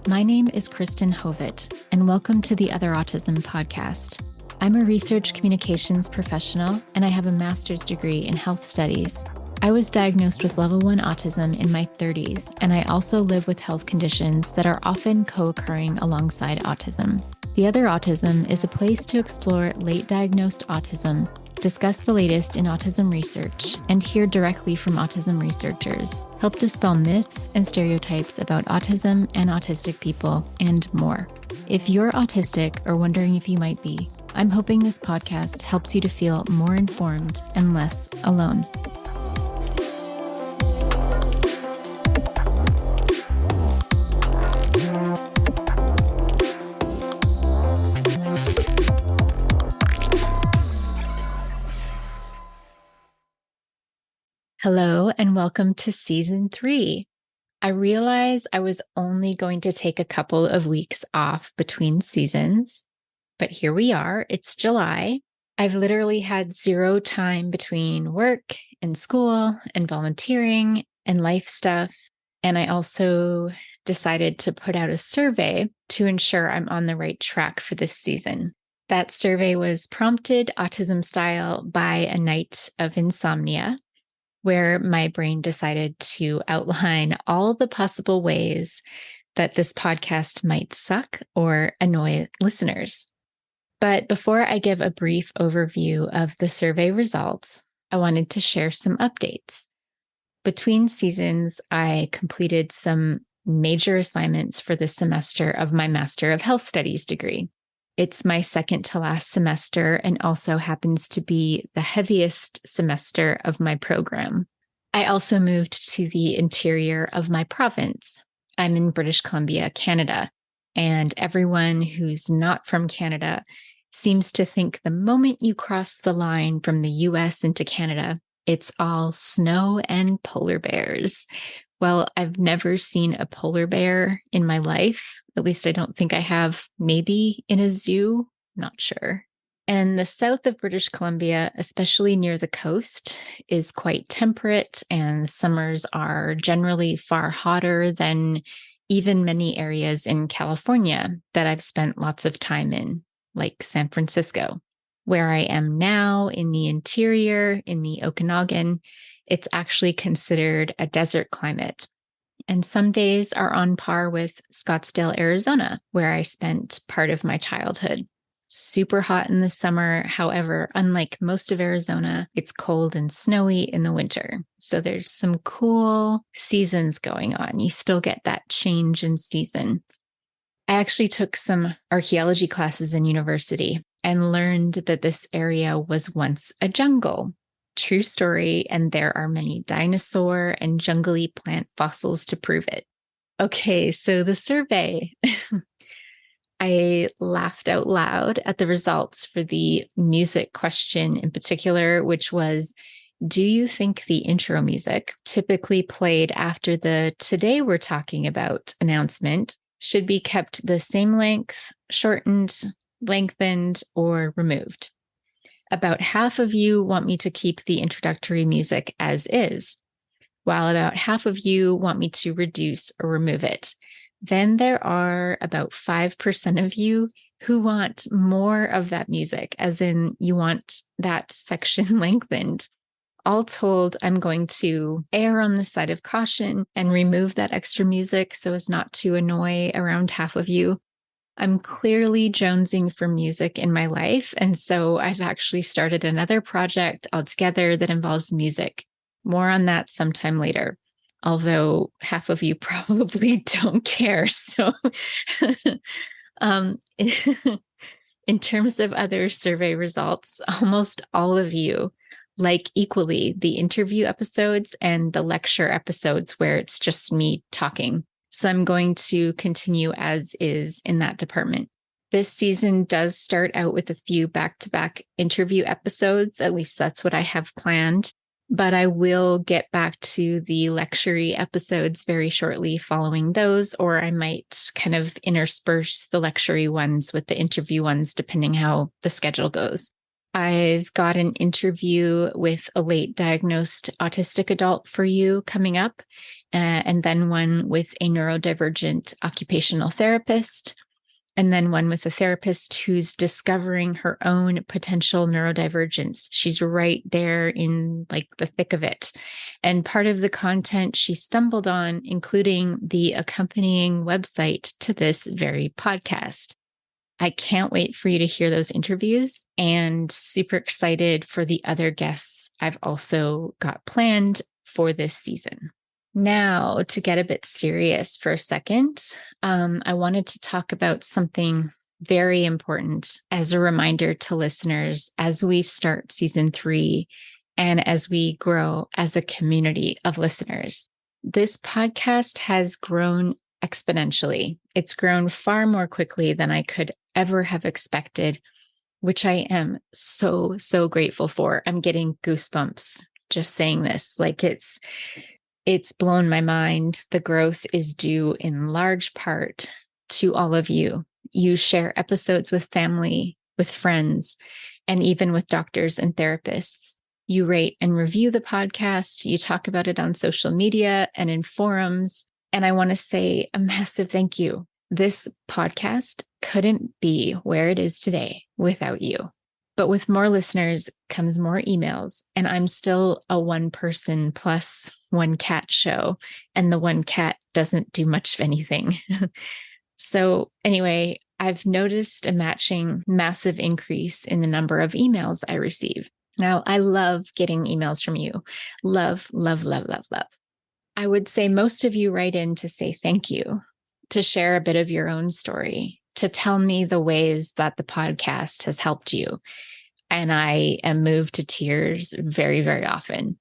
My name is Kristen Hovet, and welcome to the Otherautism podcast. I'm a research communications professional, and I have a master's degree in health studies. I was diagnosed with level 1 autism in my 30s, and I also live with health conditions that are often co-occurring alongside autism. The Otherautism is a place to explore late diagnosed autism, discuss the latest in autism research, and hear directly from autism researchers, help dispel myths and stereotypes about autism and autistic people, and more. If you're autistic or wondering if you might be, I'm hoping this podcast helps you to feel more informed and less alone. Hello, and welcome to Season 3. I realize I was only going to take a couple of weeks off between seasons, but here we are. It's July. I've literally had zero time between work and school and volunteering and life stuff. And I also decided to put out a survey to ensure I'm on the right track for this season. That survey was prompted autism style by a night of insomnia, where my brain decided to outline all the possible ways that this podcast might suck or annoy listeners. But before I give a brief overview of the survey results, I wanted to share some updates. Between seasons, I completed some major assignments for this semester of my Master of Health Studies degree. It's my second to last semester and also happens to be the heaviest semester of my program. I also moved to the interior of my province. I'm in British Columbia, Canada, and everyone who's not from Canada seems to think the moment you cross the line from the US into Canada, it's all snow and polar bears. Well, I've never seen a polar bear in my life. At least I don't think I have. Maybe in a zoo, not sure. And the south of British Columbia, especially near the coast, is quite temperate, and summers are generally far hotter than even many areas in California that I've spent lots of time in, like San Francisco. Where I am now in the interior, in the Okanagan, it's actually considered a desert climate. And some days are on par with Scottsdale, Arizona, where I spent part of my childhood. Super hot in the summer. However, unlike most of Arizona, it's cold and snowy in the winter. So there's some cool seasons going on. You still get that change in season. I actually took some archaeology classes in university and learned that this area was once a jungle. True story, and there are many dinosaur and jungly plant fossils to prove it. Okay, so the survey. I laughed out loud at the results for the music question in particular, which was, do you think the intro music, typically played after the "Today We're Talking About" announcement, should be kept the same length, shortened, lengthened, or removed? About half of you want me to keep the introductory music as is, while about half of you want me to reduce or remove it. Then there are about 5% of you who want more of that music, as in you want that section lengthened. All told, I'm going to err on the side of caution and remove that extra music so as not to annoy around half of you. I'm clearly jonesing for music in my life, and so I've actually started another project altogether that involves music. More on that sometime later, although half of you probably don't care. So in terms of other survey results, almost all of you like equally the interview episodes and the lecture episodes where it's just me talking. So I'm going to continue as is in that department. This season does start out with a few back-to-back interview episodes. At least that's what I have planned. But I will get back to the lecture-y episodes very shortly following those, or I might kind of intersperse the lecture-y ones with the interview ones, depending how the schedule goes. I've got an interview with a late diagnosed autistic adult for you coming up. and then one with a neurodivergent occupational therapist, and then one with a therapist who's discovering her own potential neurodivergence. She's right there in like the thick of it. And part of the content she stumbled on, including the accompanying website to this very podcast. I can't wait for you to hear those interviews, and super excited for the other guests I've also got planned for this season. Now, to get a bit serious for a second, I wanted to talk about something very important as a reminder to listeners as we start season 3 and as we grow as a community of listeners. This podcast has grown exponentially. It's grown far more quickly than I could ever have expected, which I am so, so grateful for. I'm getting goosebumps just saying this. Like it's blown my mind. The growth is due in large part to all of you. You share episodes with family, with friends, and even with doctors and therapists. You rate and review the podcast. You talk about it on social media and in forums. And I want to say a massive thank you. This podcast couldn't be where it is today without you. But with more listeners comes more emails, and I'm still a one person plus one cat show, and the one cat doesn't do much of anything. So anyway, I've noticed a matching massive increase in the number of emails I receive. Now, I love getting emails from you. Love, love, love, love, love. I would say most of you write in to say thank you, to share a bit of your own story, to tell me the ways that the podcast has helped you. And I am moved to tears very, very often.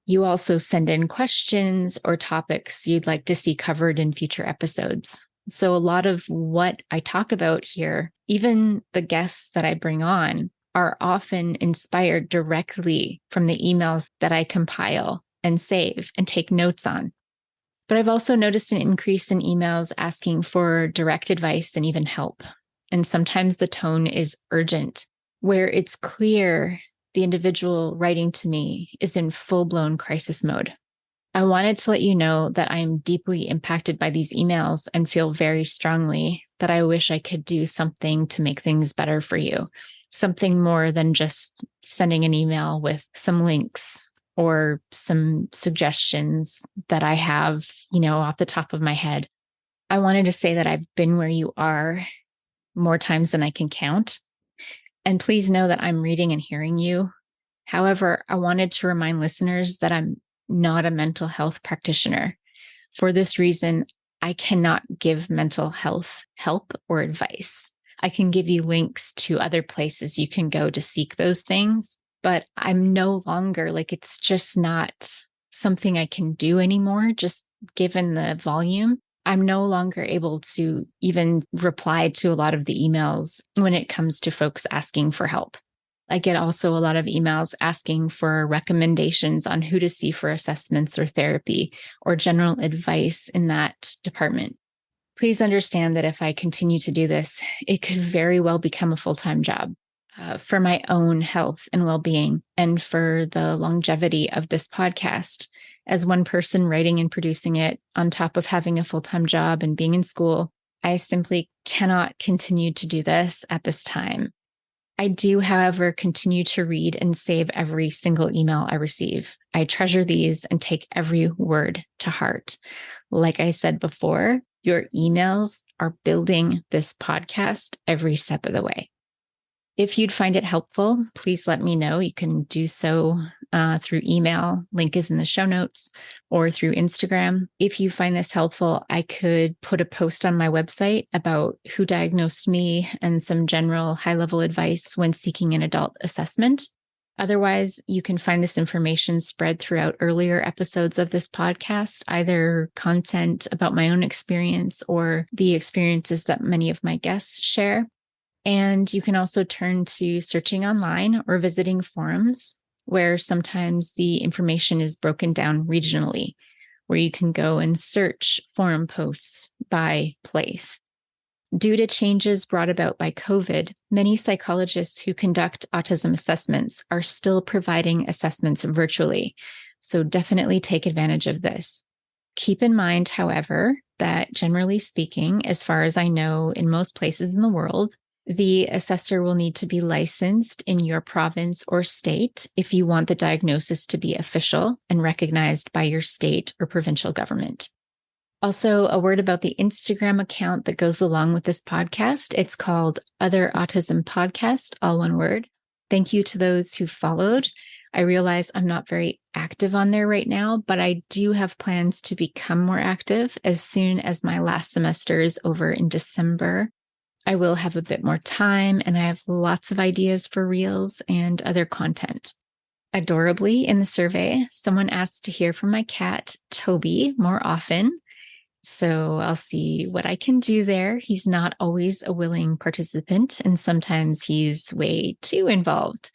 You also send in questions or topics you'd like to see covered in future episodes. So a lot of what I talk about here, even the guests that I bring on, are often inspired directly from the emails that I compile and save and take notes on. But I've also noticed an increase in emails asking for direct advice and even help. And sometimes the tone is urgent, where it's clear the individual writing to me is in full-blown crisis mode. I wanted to let you know that I'm deeply impacted by these emails and feel very strongly that I wish I could do something to make things better for you. Something more than just sending an email with some links or some suggestions that I have, off the top of my head. I wanted to say that I've been where you are more times than I can count. And please know that I'm reading and hearing you. However, I wanted to remind listeners that I'm not a mental health practitioner. For this reason, I cannot give mental health help or advice. I can give you links to other places you can go to seek those things, but I'm no longer, it's just not something I can do anymore, just given the volume. I'm no longer able to even reply to a lot of the emails when it comes to folks asking for help. I get also a lot of emails asking for recommendations on who to see for assessments or therapy or general advice in that department. Please understand that if I continue to do this, it could very well become a full-time job for my own health and well-being and for the longevity of this podcast. As one person writing and producing it on top of having a full-time job and being in school, I simply cannot continue to do this at this time. I do, however, continue to read and save every single email I receive. I treasure these and take every word to heart. Like I said before, your emails are building this podcast every step of the way. If you'd find it helpful, please let me know. You can do so through email. Link is in the show notes, or through Instagram. If you find this helpful, I could put a post on my website about who diagnosed me and some general high-level advice when seeking an adult assessment. Otherwise, you can find this information spread throughout earlier episodes of this podcast, either content about my own experience or the experiences that many of my guests share. And you can also turn to searching online or visiting forums, where sometimes the information is broken down regionally, where you can go and search forum posts by place. Due to changes brought about by COVID, many psychologists who conduct autism assessments are still providing assessments virtually. So definitely take advantage of this. Keep in mind, however, that generally speaking, as far as I know, in most places in the world, the assessor will need to be licensed in your province or state if you want the diagnosis to be official and recognized by your state or provincial government. Also, a word about the Instagram account that goes along with this podcast. It's called Otherautism Podcast, all one word. Thank you to those who followed. I realize I'm not very active on there right now, but I do have plans to become more active as soon as my last semester is over in December. I will have a bit more time, and I have lots of ideas for reels and other content. Adorably, in the survey, someone asked to hear from my cat, Toby, more often. So I'll see what I can do there. He's not always a willing participant, and sometimes he's way too involved.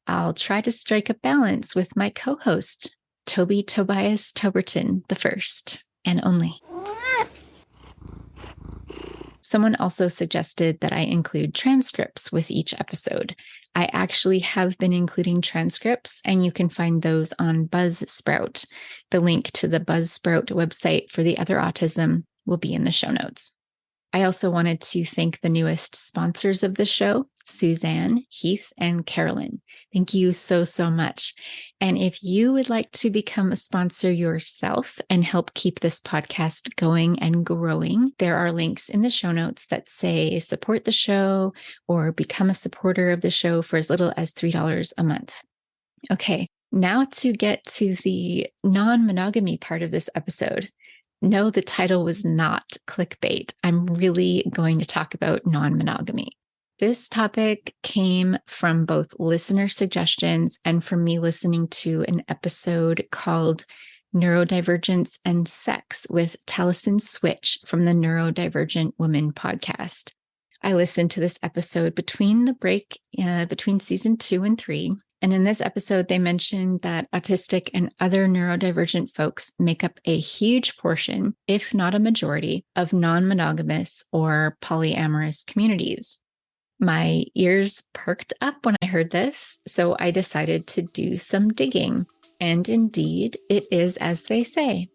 I'll try to strike a balance with my co-host, Toby Tobias Toberton, the first and only. Someone also suggested that I include transcripts with each episode. I actually have been including transcripts, and you can find those on Buzzsprout. The link to the Buzzsprout website for the Other Autism will be in the show notes. I also wanted to thank the newest sponsors of the show, Suzanne, Heath, and Carolyn. Thank you so, so much. And if you would like to become a sponsor yourself and help keep this podcast going and growing, there are links in the show notes that say support the show or become a supporter of the show for as little as $3 a month. Okay, now to get to the non-monogamy part of this episode. No, the title was not clickbait. I'm really going to talk about non-monogamy. This topic came from both listener suggestions and from me listening to an episode called Neurodivergence and Sex with Taliesin Switch from the Neurodivergent Women podcast. I listened to this episode between the break between season 2 and 3. And in this episode, they mentioned that autistic and other neurodivergent folks make up a huge portion, if not a majority, of non-monogamous or polyamorous communities. My ears perked up when I heard this, so I decided to do some digging. And indeed, it is as they say.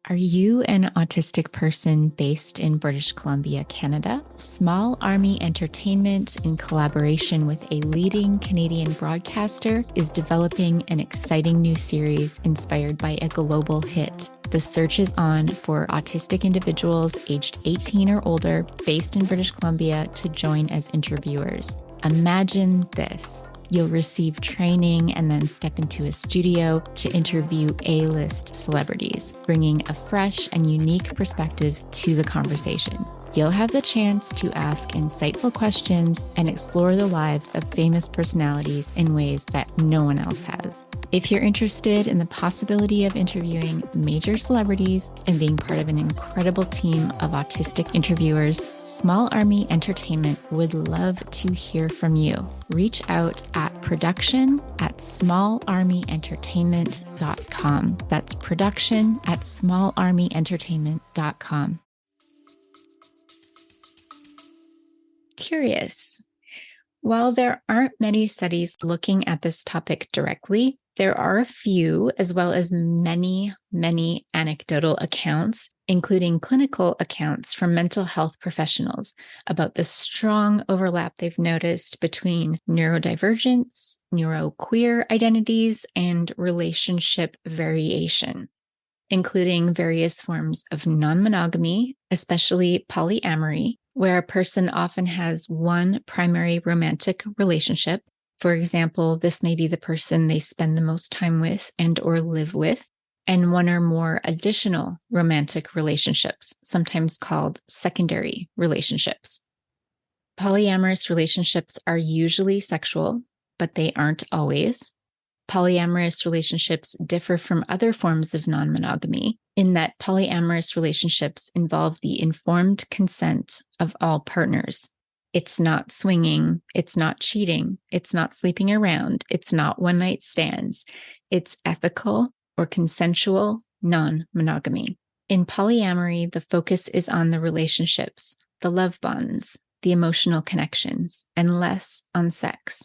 Are you an autistic person based in British Columbia, Canada? Small Army Entertainment, in collaboration with a leading Canadian broadcaster, is developing an exciting new series inspired by a global hit. The search is on for autistic individuals aged 18 or older based in British Columbia to join as interviewers. Imagine this. You'll receive training and then step into a studio to interview A-list celebrities, bringing a fresh and unique perspective to the conversation. You'll have the chance to ask insightful questions and explore the lives of famous personalities in ways that no one else has. If you're interested in the possibility of interviewing major celebrities and being part of an incredible team of autistic interviewers, Small Army Entertainment would love to hear from you. Reach out at production@smallarmyentertainment.com. That's production@smallarmyentertainment.com. Curious. While there aren't many studies looking at this topic directly, there are a few, as well as many, many anecdotal accounts, including clinical accounts from mental health professionals about the strong overlap they've noticed between neurodivergence, neuroqueer identities, and relationship variation, including various forms of non-monogamy, especially polyamory, where a person often has one primary romantic relationship. For example, this may be the person they spend the most time with and or live with, and one or more additional romantic relationships, sometimes called secondary relationships. Polyamorous relationships are usually sexual, but they aren't always. Polyamorous relationships differ from other forms of non-monogamy in that polyamorous relationships involve the informed consent of all partners. It's not swinging, it's not cheating, it's not sleeping around, it's not one-night stands. It's ethical or consensual non-monogamy. In polyamory, the focus is on the relationships, the love bonds, the emotional connections, and less on sex.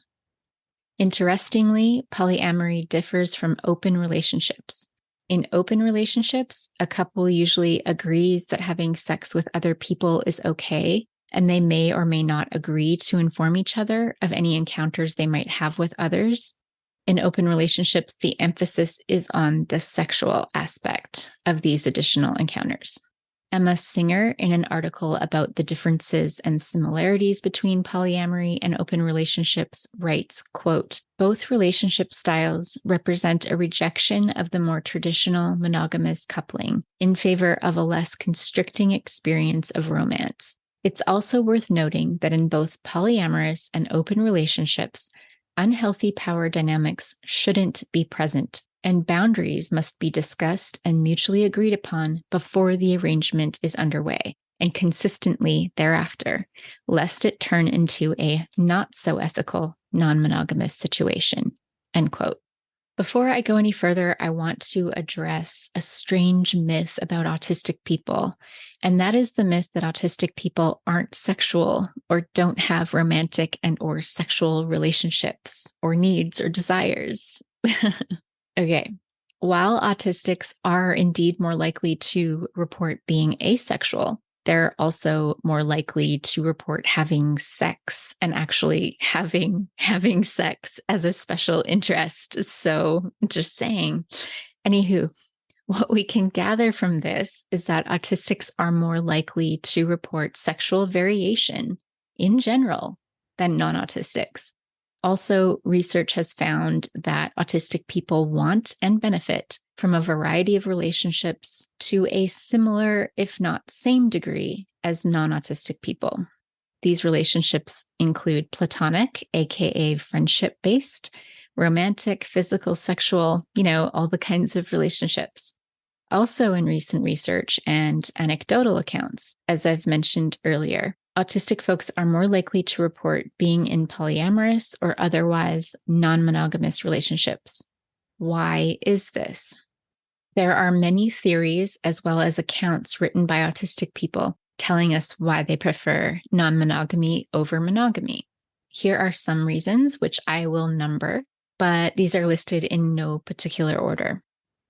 Interestingly, polyamory differs from open relationships. In open relationships, a couple usually agrees that having sex with other people is okay, and they may or may not agree to inform each other of any encounters they might have with others. In open relationships, the emphasis is on the sexual aspect of these additional encounters. Emma Singer, in an article about the differences and similarities between polyamory and open relationships, writes, quote, "Both relationship styles represent a rejection of the more traditional monogamous coupling in favor of a less constricting experience of romance. It's also worth noting that in both polyamorous and open relationships, unhealthy power dynamics shouldn't be present, and boundaries must be discussed and mutually agreed upon before the arrangement is underway and consistently thereafter, lest it turn into a not so ethical non-monogamous situation." End quote. Before I go any further, I want to address a strange myth about autistic people, and that is the myth that autistic people aren't sexual or don't have romantic and or sexual relationships or needs or desires. Okay. While autistics are indeed more likely to report being asexual, they're also more likely to report having sex and actually having sex as a special interest. So just saying. Anywho, what we can gather from this is that autistics are more likely to report sexual variation in general than non-autistics. Also, research has found that autistic people want and benefit from a variety of relationships to a similar, if not same degree as non-autistic people. These relationships include platonic, aka friendship-based, romantic, physical, sexual, all the kinds of relationships. Also in recent research and anecdotal accounts, as I've mentioned earlier, autistic folks are more likely to report being in polyamorous or otherwise non-monogamous relationships. Why is this? There are many theories as well as accounts written by autistic people telling us why they prefer non-monogamy over monogamy. Here are some reasons, which I will number, but these are listed in no particular order.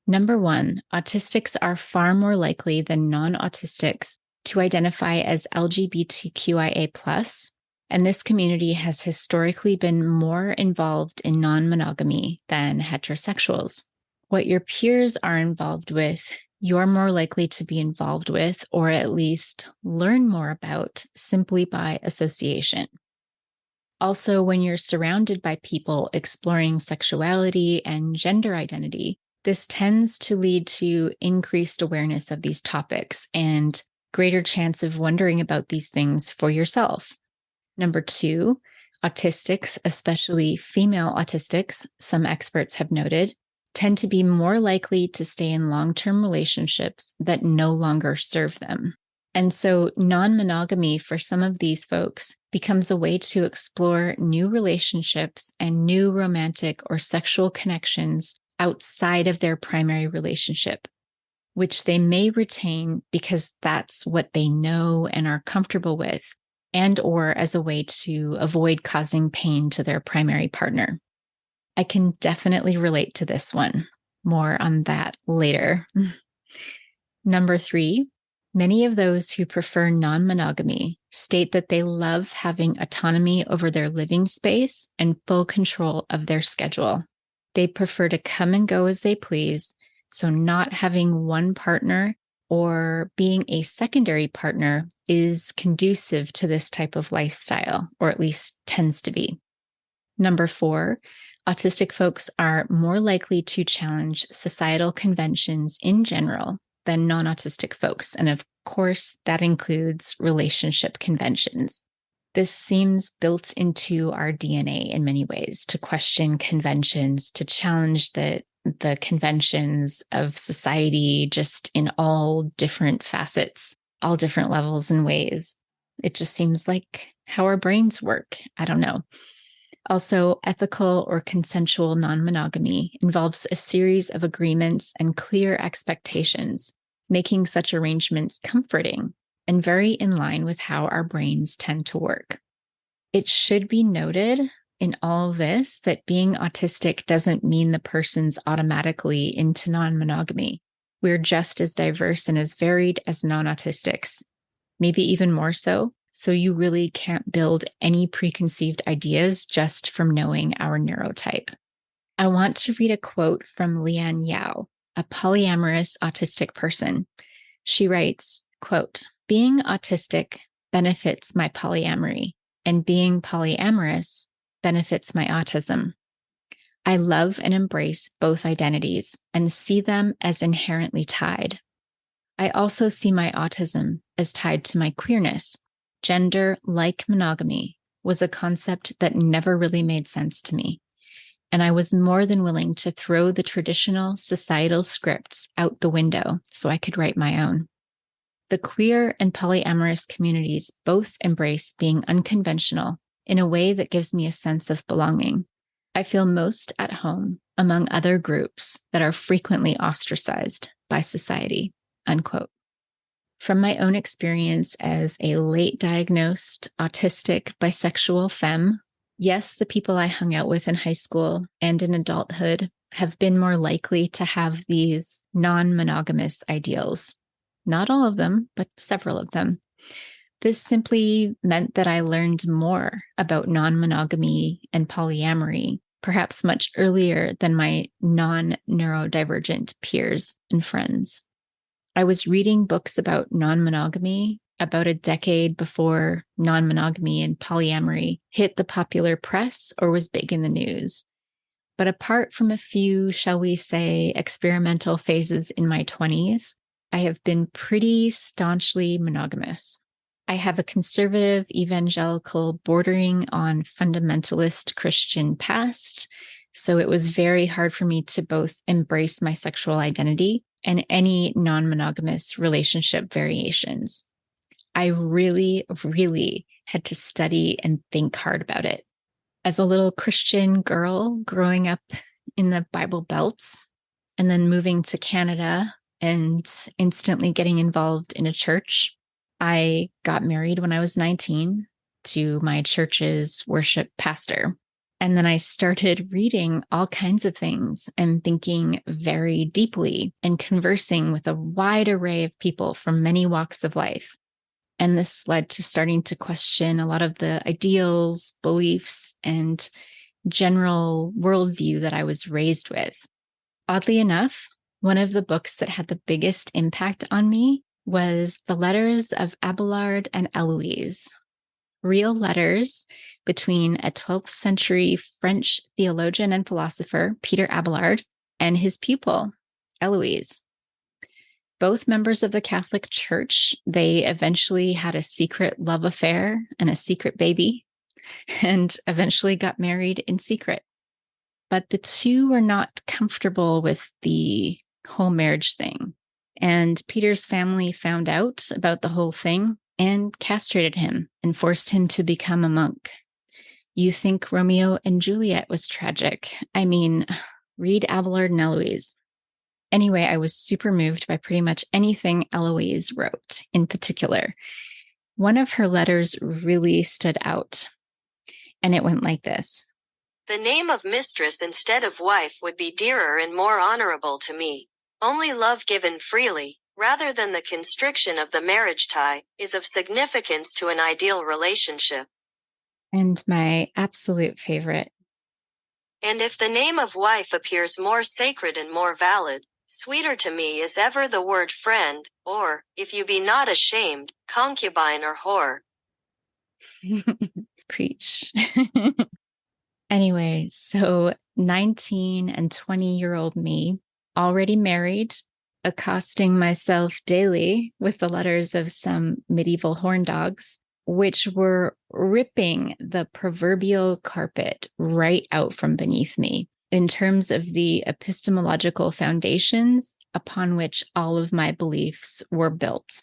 Number one, autistics are far more likely than non-autistics to identify as LGBTQIA+, and this community has historically been more involved in non-monogamy than heterosexuals. What your peers are involved with, you're more likely to be involved with, or at least learn more about, simply by association. Also, when you're surrounded by people exploring sexuality and gender identity, this tends to lead to increased awareness of these topics and greater chance of wondering about these things for yourself. Number two, autistics, especially female autistics, some experts have noted, tend to be more likely to stay in long-term relationships that no longer serve them. And so non-monogamy for some of these folks becomes a way to explore new relationships and new romantic or sexual connections outside of their primary relationship, which they may retain because that's what they know and are comfortable with, and or as a way to avoid causing pain to their primary partner. I can definitely relate to this one. More on that later. Number three, many of those who prefer non-monogamy state that they love having autonomy over their living space and full control of their schedule. They prefer to come and go as they please, so not having one partner or being a secondary partner is conducive to this type of lifestyle, or at least tends to be. Number four, autistic folks are more likely to challenge societal conventions in general than non-autistic folks. And of course, that includes relationship conventions. This seems built into our DNA in many ways, to question conventions, to challenge the conventions of society just in all different facets, all different levels and ways. It just seems like how our brains work. I don't know. Also, ethical or consensual non-monogamy involves a series of agreements and clear expectations, making such arrangements comforting and very in line with how our brains tend to work. It should be noted in all this that being autistic doesn't mean the person's automatically into non-monogamy. We're just as diverse and as varied as non-autistics, maybe even more so. So you really can't build any preconceived ideas just from knowing our neurotype. I want to read a quote from Leanne Yao, a polyamorous autistic person. She writes, quote, "Being autistic benefits my polyamory, and being polyamorous benefits my autism. I love and embrace both identities and see them as inherently tied. I also see my autism as tied to my queerness. Gender, like monogamy, was a concept that never really made sense to me, and I was more than willing to throw the traditional societal scripts out the window so I could write my own. The queer and polyamorous communities both embrace being unconventional in a way that gives me a sense of belonging. I feel most at home among other groups that are frequently ostracized by society," unquote. From my own experience as a late diagnosed autistic bisexual femme, yes, the people I hung out with in high school and in adulthood have been more likely to have these non-monogamous ideals. Not all of them, but several of them. This simply meant that I learned more about non-monogamy and polyamory, perhaps much earlier than my non-neurodivergent peers and friends. I was reading books about non-monogamy about a decade before non-monogamy and polyamory hit the popular press or was big in the news. But apart from a few, shall we say, experimental phases in my 20s, I have been pretty staunchly monogamous. I have a conservative, evangelical, bordering on fundamentalist Christian past, so it was very hard for me to both embrace my sexual identity and any non-monogamous relationship variations. I really, really had to study and think hard about it. As a little Christian girl growing up in the Bible Belts and then moving to Canada and instantly getting involved in a church, I got married when I was 19 to my church's worship pastor. And then I started reading all kinds of things and thinking very deeply and conversing with a wide array of people from many walks of life. And this led to starting to question a lot of the ideals, beliefs, and general worldview that I was raised with. Oddly enough, one of the books that had the biggest impact on me was The Letters of Abelard and Eloise, real letters between a 12th century French theologian and philosopher, Peter Abelard, and his pupil, Eloise. Both members of the Catholic Church, they eventually had a secret love affair and a secret baby, and eventually got married in secret. But the two were not comfortable with the whole marriage thing. And Peter's family found out about the whole thing and castrated him and forced him to become a monk. You think Romeo and Juliet was tragic. I mean, read Abelard and Eloise. Anyway, I was super moved by pretty much anything Eloise wrote in particular. One of her letters really stood out, and it went like this. "The name of mistress instead of wife would be dearer and more honorable to me. Only love given freely, rather than the constriction of the marriage tie, is of significance to an ideal relationship." And my absolute favorite. "And if the name of wife appears more sacred and more valid, sweeter to me is ever the word friend, or, if you be not ashamed, concubine or whore." Preach. Anyway, so 19 and 20-year-old me, already married, accosting myself daily with the letters of some medieval horn dogs, which were ripping the proverbial carpet right out from beneath me in terms of the epistemological foundations upon which all of my beliefs were built.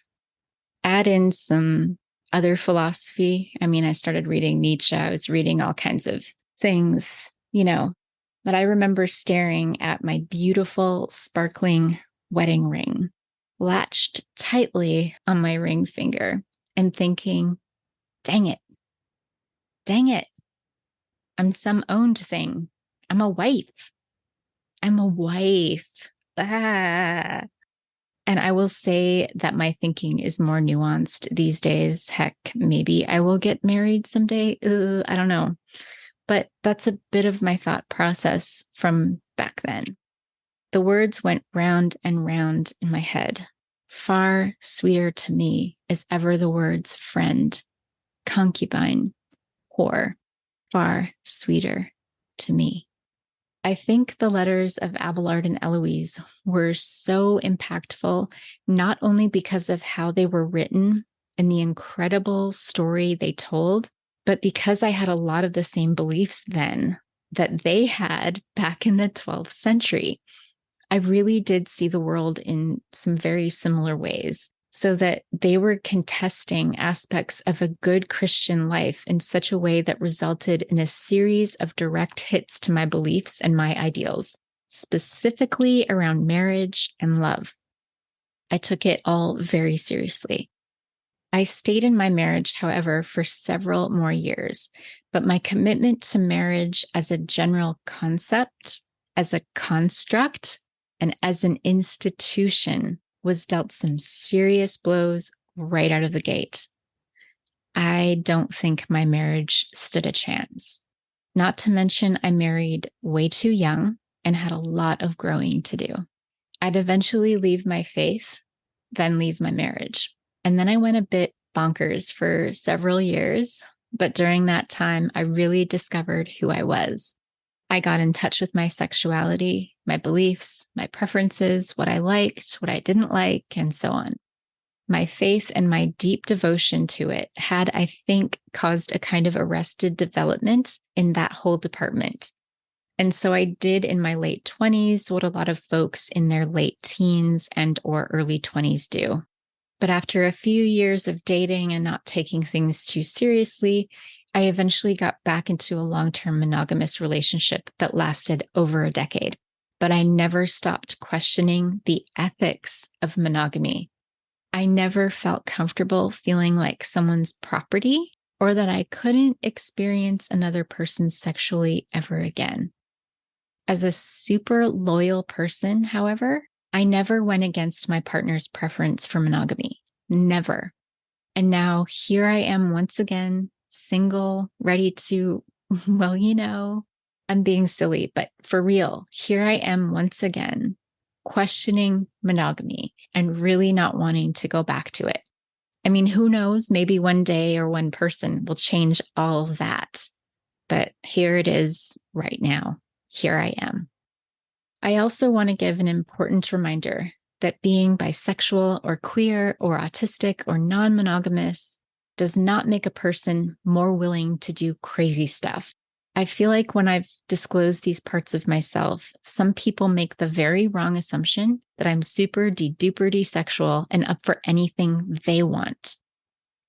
Add in some other philosophy. I mean, I started reading Nietzsche. I was reading all kinds of things, but I remember staring at my beautiful, sparkling wedding ring, latched tightly on my ring finger, and thinking, dang it, I'm some owned thing. I'm a wife. I'm a wife. Ah. And I will say that my thinking is more nuanced these days. Heck, maybe I will get married someday. I don't know. But that's a bit of my thought process from back then. The words went round and round in my head. Far sweeter to me is ever the words friend, concubine, whore. Far sweeter to me. I think the letters of Abelard and Eloise were so impactful, not only because of how they were written and the incredible story they told, but because I had a lot of the same beliefs then that they had back in the 12th century. I really did see the world in some very similar ways, so that they were contesting aspects of a good Christian life in such a way that resulted in a series of direct hits to my beliefs and my ideals, specifically around marriage and love. I took it all very seriously. I stayed in my marriage, however, for several more years, but my commitment to marriage as a general concept, as a construct, and as an institution was dealt some serious blows right out of the gate. I don't think my marriage stood a chance. Not to mention, I married way too young and had a lot of growing to do. I'd eventually leave my faith, then leave my marriage. And then I went a bit bonkers for several years. But during that time, I really discovered who I was. I got in touch with my sexuality, my beliefs, my preferences, what I liked, what I didn't like, and so on. My faith and my deep devotion to it had, I think, caused a kind of arrested development in that whole department. And so I did in my late 20s what a lot of folks in their late teens and or early 20s do. But after a few years of dating and not taking things too seriously, I eventually got back into a long-term monogamous relationship that lasted over a decade. But I never stopped questioning the ethics of monogamy. I never felt comfortable feeling like someone's property or that I couldn't experience another person sexually ever again. As a super loyal person, however, I never went against my partner's preference for monogamy. Never. And now here I am once again, single, ready to, well, I'm being silly, but for real, here I am once again, questioning monogamy and really not wanting to go back to it. I mean, who knows? Maybe one day or one person will change all of that. But here it is right now. Here I am. I also want to give an important reminder that being bisexual or queer or autistic or non-monogamous does not make a person more willing to do crazy stuff. I feel like when I've disclosed these parts of myself, some people make the very wrong assumption that I'm super de-duper desexual and up for anything they want.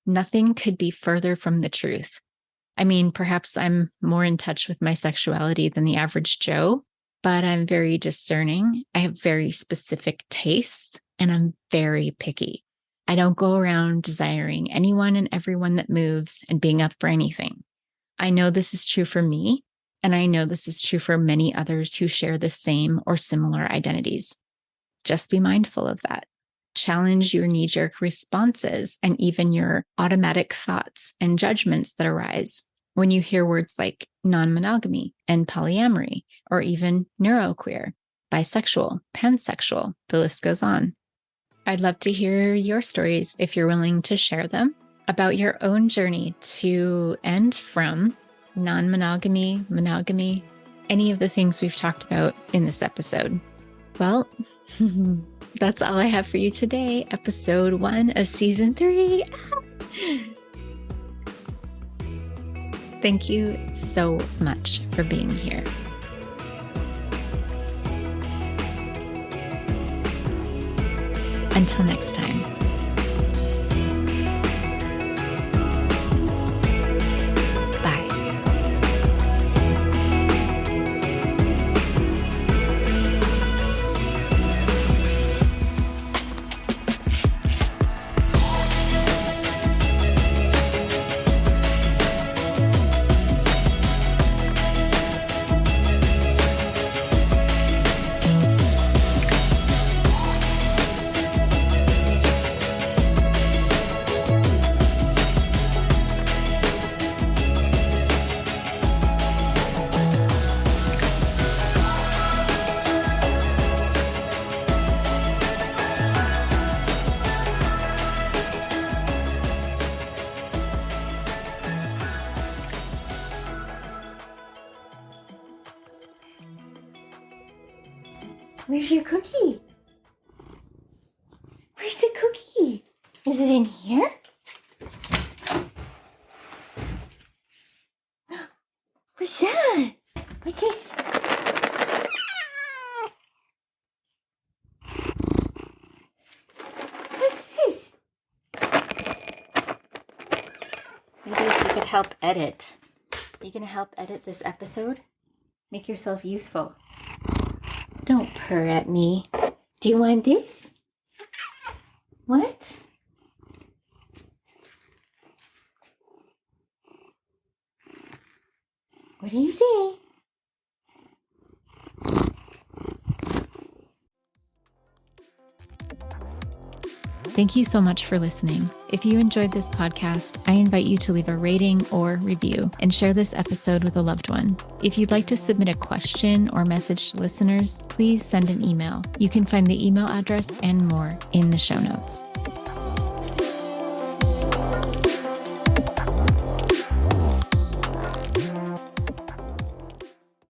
Nothing could be further from the truth. I mean, perhaps I'm more in touch with my sexuality than the average Joe, but I'm very discerning. I have very specific tastes, and I'm very picky. I don't go around desiring anyone and everyone that moves and being up for anything. I know this is true for me, and I know this is true for many others who share the same or similar identities. Just be mindful of that. Challenge your knee-jerk responses and even your automatic thoughts and judgments that arise when you hear words like non-monogamy and polyamory, or even neuroqueer, bisexual, pansexual, the list goes on. I'd love to hear your stories, if you're willing to share them, about your own journey to and from non-monogamy, monogamy, any of the things we've talked about in this episode. Well, that's all I have for you today, episode 1 of season 3. Thank you so much for being here. Until next time. Bye. Where's your cookie? Where's the cookie? Is it in here? What's that? What's this? What's this? Maybe if you could help edit. Are you going to help edit this episode? Make yourself useful. Don't purr at me. Do you want this? What? What do you say? Thank you so much for listening. If you enjoyed this podcast, I invite you to leave a rating or review and share this episode with a loved one. If you'd like to submit a question or message to listeners, please send an email. You can find the email address and more in the show notes.